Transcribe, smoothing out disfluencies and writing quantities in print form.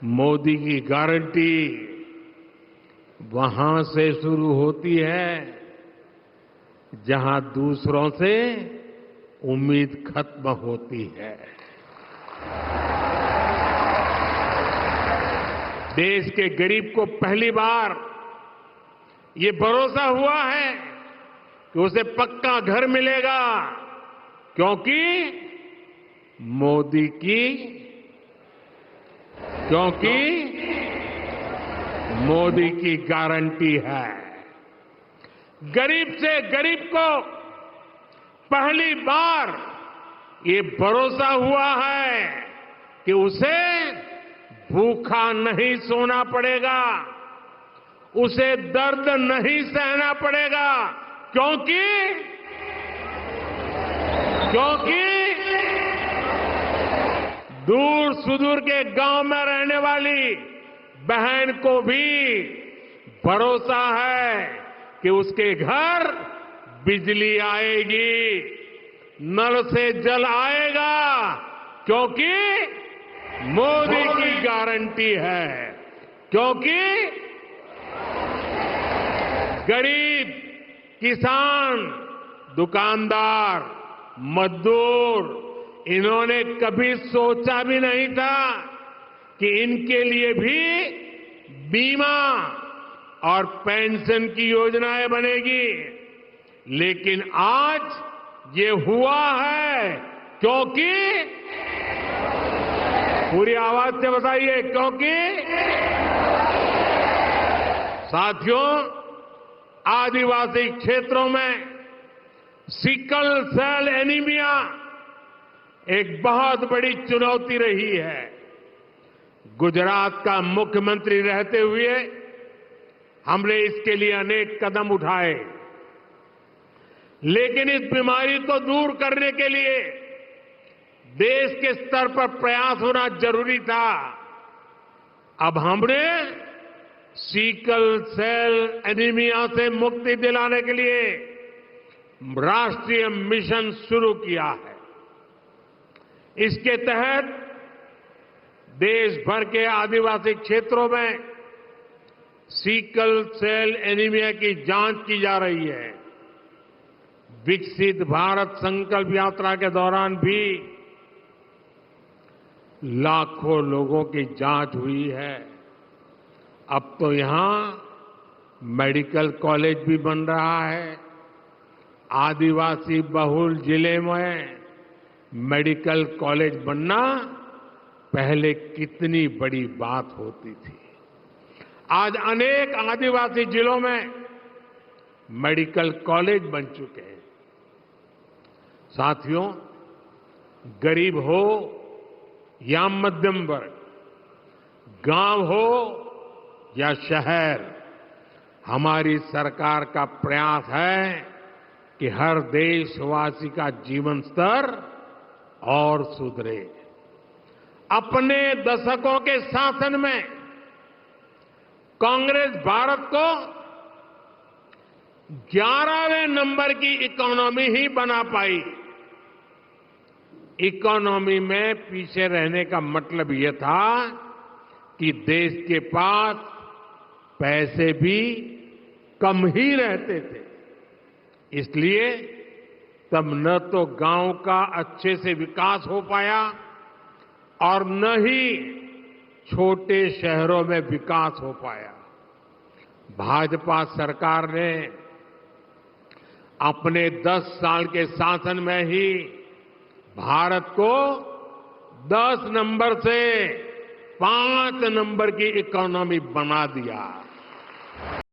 मोदी की गारंटी वहां से शुरू होती है जहां दूसरों से उम्मीद खत्म होती है। देश के गरीब को पहली बार ये भरोसा हुआ है कि उसे पक्का घर मिलेगा, क्योंकि मोदी की गारंटी है। गरीब से गरीब को पहली बार ये भरोसा हुआ है कि उसे भूखा नहीं सोना पड़ेगा, उसे दर्द नहीं सहना पड़ेगा, क्योंकि दूर सुदूर के गांव में रहने वाली बहन को भी भरोसा है कि उसके घर बिजली आएगी, नल से जल आएगा, क्योंकि मोदी की गारंटी है। क्योंकि गरीब, किसान, दुकानदार, मजदूर, इन्होंने कभी सोचा भी नहीं था कि इनके लिए भी बीमा और पेंशन की योजनाएं बनेगी, लेकिन आज ये हुआ है क्योंकि, पूरी आवाज से बताइए, क्योंकि साथियों, आदिवासी क्षेत्रों में सिकल सेल एनीमिया एक बहुत बड़ी चुनौती रही है। गुजरात का मुख्यमंत्री रहते हुए हमने इसके लिए अनेक कदम उठाए, लेकिन इस बीमारी को दूर करने के लिए देश के स्तर पर प्रयास होना जरूरी था। अब हमने सिकल सेल एनीमिया से मुक्ति दिलाने के लिए राष्ट्रीय मिशन शुरू किया है। इसके तहत देश भर के आदिवासी क्षेत्रों में सिकल सेल एनीमिया की जांच की जा रही है। विकसित भारत संकल्प यात्रा के दौरान भी लाखों लोगों की जांच हुई है। अब तो यहां मेडिकल कॉलेज भी बन रहा है। आदिवासी बहुल जिले में मेडिकल कॉलेज बनना पहले कितनी बड़ी बात होती थी। आज अनेक आदिवासी जिलों में मेडिकल कॉलेज बन चुके हैं। साथियों, गरीब हो या मध्यम वर्ग, गांव हो या शहर, हमारी सरकार का प्रयास है कि हर देशवासी का जीवन स्तर और सुधरे। अपने दशकों के शासन में कांग्रेस भारत को 11वें नंबर की इकोनॉमी ही बना पाई। इकोनॉमी में पीछे रहने का मतलब यह था कि देश के पास पैसे भी कम ही रहते थे। इसलिए तब न तो गांव का अच्छे से विकास हो पाया और न ही छोटे शहरों में विकास हो पाया। भाजपा सरकार ने अपने 10 साल के शासन में ही भारत को 10 नंबर से 5 नंबर की इकोनॉमी बना दिया।